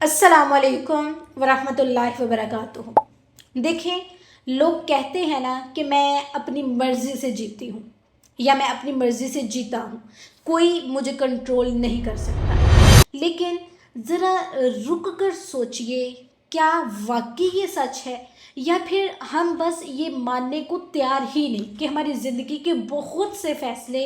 अस्सलाम वालेकुम वरहमतुल्लाहि वबरकातुहू। देखें, लोग कहते हैं ना कि मैं अपनी मर्ज़ी से जीती हूँ या मैं अपनी मर्ज़ी से जीता हूँ, कोई मुझे कंट्रोल नहीं कर सकता। लेकिन ज़रा रुक कर सोचिए, क्या वाकई ये सच है या फिर हम बस ये मानने को तैयार ही नहीं कि हमारी ज़िंदगी के बहुत से फ़ैसले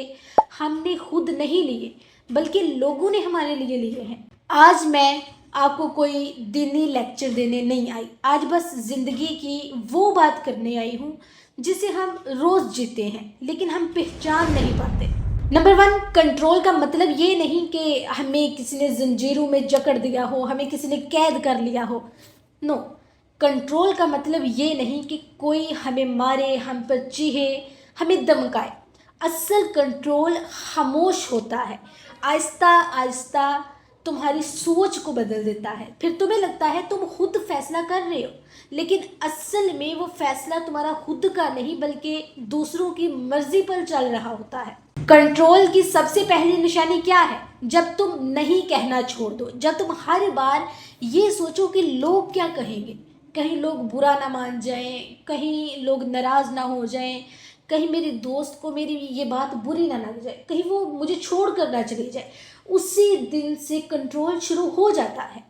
हमने खुद नहीं लिए बल्कि लोगों ने हमारे लिए लिए हैं। आज मैं आपको कोई दीनी लेक्चर देने नहीं आई, आज बस ज़िंदगी की वो बात करने आई हूँ जिसे हम रोज़ जीते हैं लेकिन हम पहचान नहीं पाते। नंबर 1, कंट्रोल का मतलब ये नहीं कि हमें किसी ने जंजीरों में जकड़ दिया हो, हमें किसी ने कैद कर लिया हो। नो, कंट्रोल का मतलब ये नहीं कि कोई हमें मारे, हम पर चीहे, हमें धमकाए। असल कंट्रोल खामोश होता है, आहिस्ता आहिस्ता तुम्हारी सोच को बदल देता है। फिर तुम्हें लगता है तुम खुद फैसला कर रहे हो, लेकिन असल में वो फैसला तुम्हारा खुद का नहीं बल्कि दूसरों की मर्जी पर चल रहा होता है। कंट्रोल की सबसे पहली निशानी क्या है? जब तुम नहीं कहना छोड़ दो, जब तुम हर बार ये सोचो कि लोग क्या कहेंगे, कहीं लोग बुरा ना मान जाएं, कहीं लोग नाराज़ ना हो जाएं, कहीं मेरे दोस्त को मेरी ये बात बुरी ना लग जाए, कहीं वो मुझे छोड़ कर ना चली जाए। उसी दिन से कंट्रोल शुरू हो जाता है,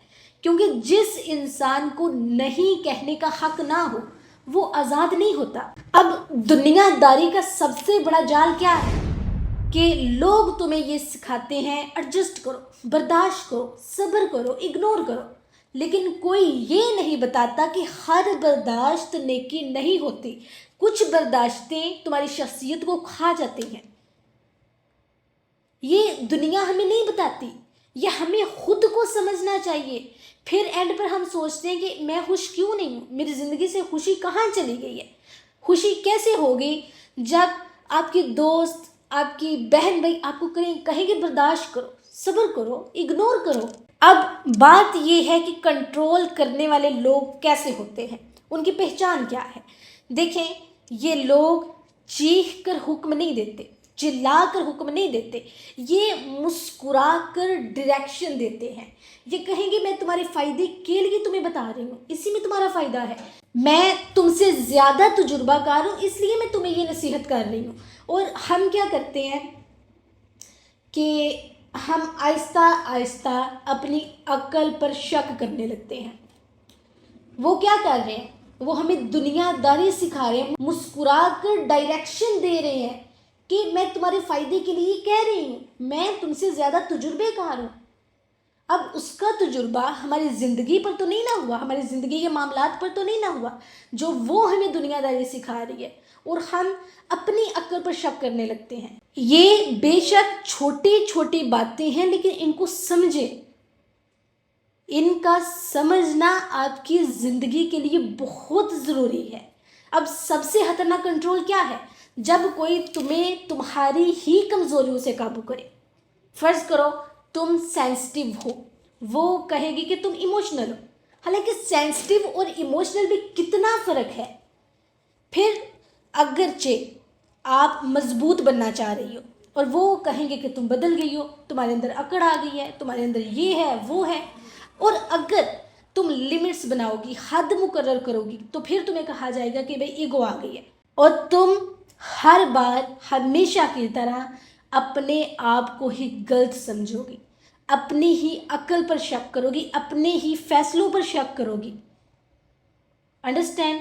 क्योंकि जिस इंसान को नहीं कहने का हक ना हो वो आज़ाद नहीं होता। अब दुनियादारी का सबसे बड़ा जाल क्या है कि लोग तुम्हें ये सिखाते हैं एडजस्ट करो, बर्दाश्त करो, सब्र करो, इग्नोर करो, लेकिन कोई ये नहीं बताता कि हर बर्दाश्त नेकी नहीं होती। कुछ बर्दाश्तें तुम्हारी शख्सियत को खा जाती हैं। ये दुनिया हमें नहीं बताती, ये हमें खुद को समझना चाहिए। फिर एंड पर हम सोचते हैं कि मैं खुश क्यों नहीं हूँ, मेरी ज़िंदगी से खुशी कहाँ चली गई है। खुशी कैसे होगी जब आपके दोस्त, आपकी बहन भाई आपको कहेंगे बर्दाश्त करो, सब्र करो, इग्नोर करो। अब बात ये है कि कंट्रोल करने वाले लोग कैसे होते हैं, उनकी पहचान क्या है। देखें, ये लोग चीख कर हुक्म नहीं देते, चिल्ला कर हुक्म नहीं देते, ये मुस्कुरा कर डायरेक्शन देते हैं। ये कहेंगे मैं तुम्हारे फ़ायदे के लिए तुम्हें बता रही हूँ, इसी में तुम्हारा फ़ायदा है, मैं तुमसे ज़्यादा तजुर्बाकार हूँ इसलिए मैं तुम्हें ये नसीहत कर रही हूँ। और हम क्या करते हैं कि हम आहिस्ता आहिस्ता अपनी अक्ल पर शक करने लगते हैं। वो क्या कर रहे हैं, वो हमें दुनियादारी सिखा रहे हैं, मुस्कुरा कर डायरेक्शन दे रहे हैं कि मैं तुम्हारे फ़ायदे के लिए कह रही हूँ, मैं तुमसे ज़्यादा तजुर्बेकार हूँ। अब उसका तजुर्बा हमारी ज़िंदगी पर तो नहीं ना हुआ, हमारी ज़िंदगी के मामलात पर तो नहीं ना हुआ जो वो हमें दुनियादारी सिखा रही है, और हम अपनी अक्ल पर शक करने लगते हैं। ये बेशक छोटी छोटी बातें हैं लेकिन इनको समझें, इनका समझना आपकी ज़िंदगी के लिए बहुत ज़रूरी है। अब सबसे खतरनाक कंट्रोल क्या है? जब कोई तुम्हें तुम्हारी ही कमज़ोरियों से काबू करे। फ़र्ज़ करो तुम सेंसिटिव हो, वो कहेगी कि तुम इमोशनल हो, हालांकि सेंसिटिव और इमोशनल में कितना फ़र्क है। फिर अगरचे आप मजबूत बनना चाह रही हो और वो कहेंगे कि तुम बदल गई हो, तुम्हारे अंदर अकड़ आ गई है, तुम्हारे अंदर ये है वो है। और अगर तुम लिमिट्स बनाओगी, हद मुकर्रर करोगी, तो फिर तुम्हें कहा जाएगा कि भाई ईगो आ गई है, और तुम हर बार हमेशा की तरह अपने आप को ही गलत समझोगी, अपनी ही अक्ल पर शक करोगी, अपने ही फैसलों पर शक करोगी। अंडरस्टैंड?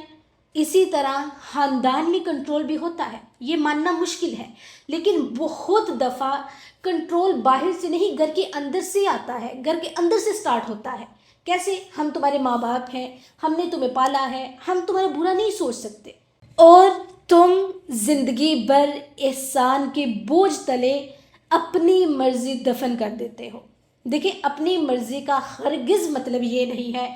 इसी तरह ख़ानदान में कंट्रोल भी होता है, ये मानना मुश्किल है, लेकिन बहुत दफ़ा कंट्रोल बाहर से नहीं घर के अंदर से आता है, घर के अंदर से स्टार्ट होता है। कैसे? हम तुम्हारे माँ बाप हैं, हमने तुम्हें पाला है, हम तुम्हारा बुरा नहीं सोच सकते, और तुम ज़िंदगी भर एहसान के बोझ तले अपनी मर्ज़ी दफन कर देते हो। देखिए, अपनी मर्ज़ी का हरगिज़ मतलब ये नहीं है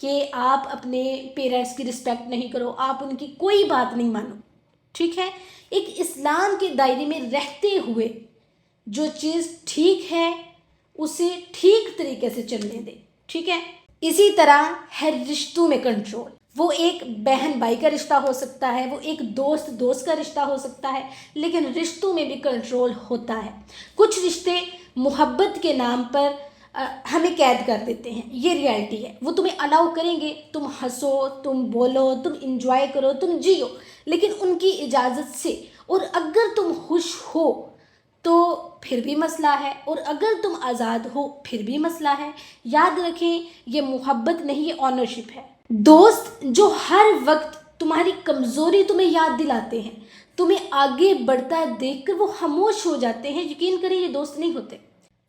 कि आप अपने पेरेंट्स की रिस्पेक्ट नहीं करो, आप उनकी कोई बात नहीं मानो, ठीक है। एक इस्लाम के दायरे में रहते हुए जो चीज़ ठीक है उसे ठीक तरीके से चलने दे, ठीक है। इसी तरह है रिश्तों में कंट्रोल। वो एक बहन भाई का रिश्ता हो सकता है, वो एक दोस्त दोस्त का रिश्ता हो सकता है, लेकिन रिश्तों में भी कंट्रोल होता है। कुछ रिश्ते मोहब्बत के नाम पर हमें कैद कर देते हैं। ये रियलिटी है। वो तुम्हें अलाउ करेंगे, तुम हंसो, तुम बोलो, तुम इंजॉय करो, तुम जियो, लेकिन उनकी इजाज़त से। और अगर तुम खुश हो तो फिर भी मसला है, और अगर तुम आज़ाद हो फिर भी मसला है। याद रखें, ये मोहब्बत नहीं, ये ऑनरशिप है। दोस्त जो हर वक्त तुम्हारी कमज़ोरी तुम्हें याद दिलाते हैं, तुम्हें आगे बढ़ता देखकर वो खामोश हो जाते हैं, यकीन करें ये दोस्त नहीं होते।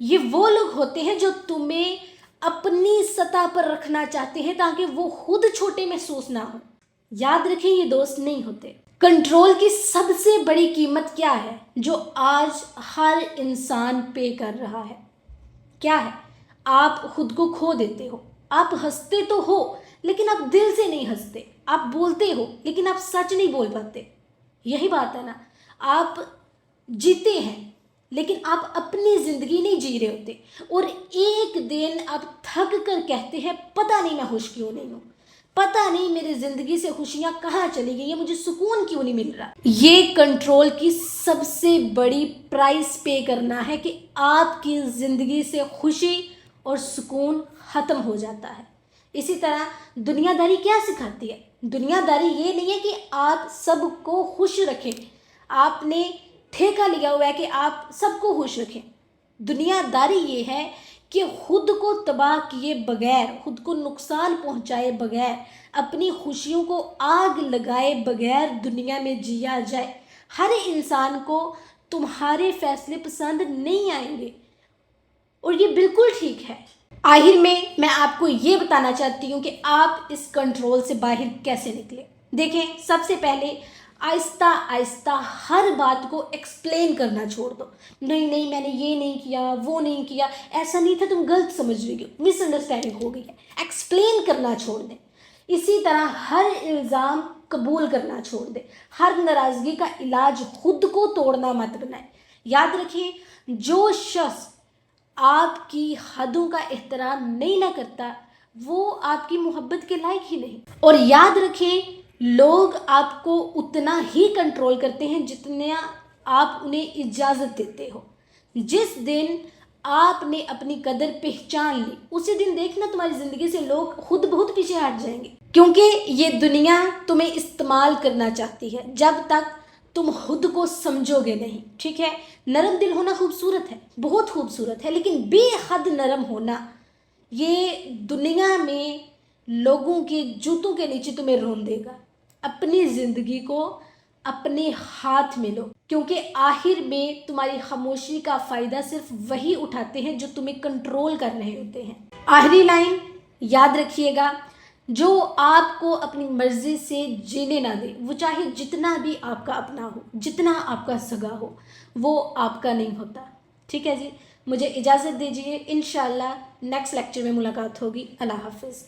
ये वो लोग होते हैं जो तुम्हें अपनी सतह पर रखना चाहते हैं ताकि वो खुद छोटे महसूस ना हो। याद रखें, ये दोस्त नहीं होते। कंट्रोल की सबसे बड़ी कीमत क्या है जो आज हर इंसान पे कर रहा है? क्या है? आप खुद को खो देते हो। आप हंसते तो हो लेकिन आप दिल से नहीं हंसते। आप बोलते हो लेकिन आप सच नहीं बोल पाते। यही बात है ना। आप जीते हैं लेकिन आप अपनी ज़िंदगी नहीं जी रहे होते, और एक दिन आप थक कर कहते हैं पता नहीं मैं खुश क्यों नहीं हूँ, पता नहीं मेरी ज़िंदगी से खुशियाँ कहाँ चली गई है, मुझे सुकून क्यों नहीं मिल रहा। ये कंट्रोल की सबसे बड़ी प्राइस पे करना है कि आपकी ज़िंदगी से खुशी और सुकून ख़त्म हो जाता है। इसी तरह दुनियादारी क्या सिखाती है? दुनियादारी ये नहीं है कि आप सबको खुश रखें। आपने ठेका लिया हुआ है कि आप सबको खुश रखें। दुनियादारी ये है कि खुद को तबाह किए बगैर, खुद को नुकसान पहुंचाए बगैर, अपनी खुशियों को आग लगाए बगैर दुनिया में जिया जाए। हर इंसान को तुम्हारे फैसले पसंद नहीं आएंगे और ये बिल्कुल ठीक है। आखिर में मैं आपको ये बताना चाहती हूँ कि आप इस कंट्रोल से बाहर कैसे निकले। देखें, सबसे पहले आहिस्ता आहिस्ता हर बात को एक्सप्लेन करना छोड़ दो। नहीं नहीं, मैंने ये नहीं किया, वो नहीं किया, ऐसा नहीं था, तुम गलत समझ रही हो, मिसअंडरस्टैंडिंग हो गई है। एक्सप्लेन करना छोड़ दें। इसी तरह हर इल्ज़ाम कबूल करना छोड़ दें। हर नाराज़गी का इलाज खुद को तोड़ना मत बनाएं। याद रखिए, जो शख्स आपकी हदों का एहतराम नहीं ना करता वो आपकी मोहब्बत के लायक ही नहीं। और याद रखें, लोग आपको उतना ही कंट्रोल करते हैं जितना आप उन्हें इजाज़त देते हो। जिस दिन आपने अपनी कदर पहचान ली, उसी दिन देखना तुम्हारी ज़िंदगी से लोग खुद बहुत पीछे हट जाएंगे, क्योंकि ये दुनिया तुम्हें इस्तेमाल करना चाहती है जब तक तुम खुद को समझोगे नहीं। ठीक है, नरम दिल होना खूबसूरत है, बहुत खूबसूरत है, लेकिन बेहद नरम होना ये दुनिया में लोगों के जूतों के नीचे तुम्हें रोन देगा। अपनी ज़िंदगी को अपने हाथ में लो, क्योंकि आखिर में तुम्हारी खामोशी का फ़ायदा सिर्फ वही उठाते हैं जो तुम्हें कंट्रोल कर रहे होते हैं। आखिरी लाइन याद रखिएगा, जो आपको अपनी मर्ज़ी से जीने ना दे, वो चाहे जितना भी आपका अपना हो, जितना आपका सगा हो, वो आपका नहीं होता। ठीक है जी, मुझे इजाज़त दीजिए। इंशाअल्लाह नेक्स्ट लेक्चर में मुलाकात होगी। अल्लाह हाफ़िज़।